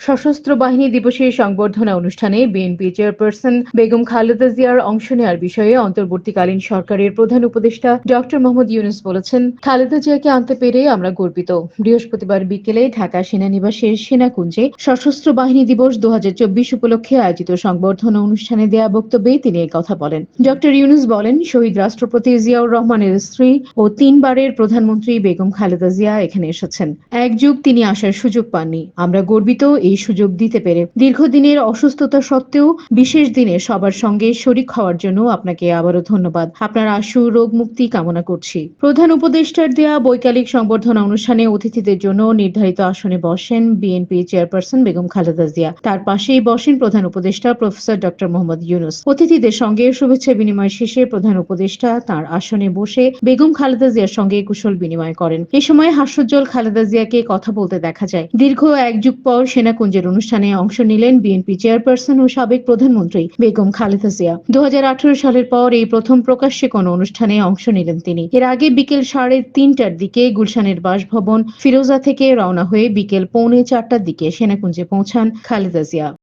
সশস্ত্র বাহিনী দিবসের সংবর্ধনা অনুষ্ঠানে বিএনপি চেয়ারপারসন বেগম খালেদা জিয়ার অংশ নেওয়ার বিষয়ে অন্তর্বর্তীকালীন সরকারের প্রধান উপদেষ্টা ডক্টর মোহাম্মদ ইউনূস বলেছেন, খালেদা জিয়াকে আনতে পেরে আমরা গর্বিত। বৃহস্পতিবার বিকেলে ঢাকা সেনানিবাসের সেনাকুঞ্জে সশস্ত্র বাহিনী দিবস 2024 উপলক্ষে আয়োজিত সংবর্ধনা অনুষ্ঠানে দেয়া বক্তব্যে তিনি কথা বলেন। ডক্টর ইউনূস বলেন, শহীদ রাষ্ট্রপতি জিয়াউর রহমানের স্ত্রী ও 3 বারের প্রধানমন্ত্রী বেগম খালেদা জিয়া এখানে এসেছেন। এক যুগ তিনি আসার সুযোগ পাননি। আমরা গর্বিত এই সুযোগ দিতে পেরে। দীর্ঘদিনের অসুস্থতা সত্ত্বেও বিশেষ দিনে সবার সঙ্গে শরিক হওয়ার জন্য আপনাকে আবারও ধন্যবাদ। আপনার আশু রোগ মুক্তি কামনা করছি। প্রধান উপদেষ্টার দেয়া বৈকালিক সংবর্ধনা অনুষ্ঠানে অতিথিদের জন্য নির্ধারিত আসনে বসেন বিএনপি চেয়ারপারসন বেগম খালেদা জিয়া। তার পাশেই বসেন প্রধান উপদেষ্টা প্রফেসর ডক্টর মোহাম্মদ ইউনূস। অতিথিদের সঙ্গে শুভেচ্ছা বিনিময় শেষে প্রধান উপদেষ্টা তার আসনে বসে বেগম খালেদা জিয়ার সঙ্গে কুশল বিনিময় করেন। এ সময় হাস্যোজ্জ্বল খালেদা জিয়াকে কথা বলতে দেখা যায়। দীর্ঘ এক যুগ পর সেনাকুঞ্জের অনুষ্ঠানে অংশ নিলেন বিএনপি চেয়ারপারসন ও সাবেক প্রধানমন্ত্রী বেগম খালেদা জিয়া। 2018 সালের পর এই প্রথম প্রকাশ্যে কোনো অনুষ্ঠানে অংশ নিলেন তিনি। এর আগে বিকেল 3:30টার দিকে গুলশানের বাসভবন ফিরোজা থেকে রওনা হয়ে বিকেল 3:45টার দিকে সেনাকুঞ্জে পৌঁছান খালেদা জিয়া।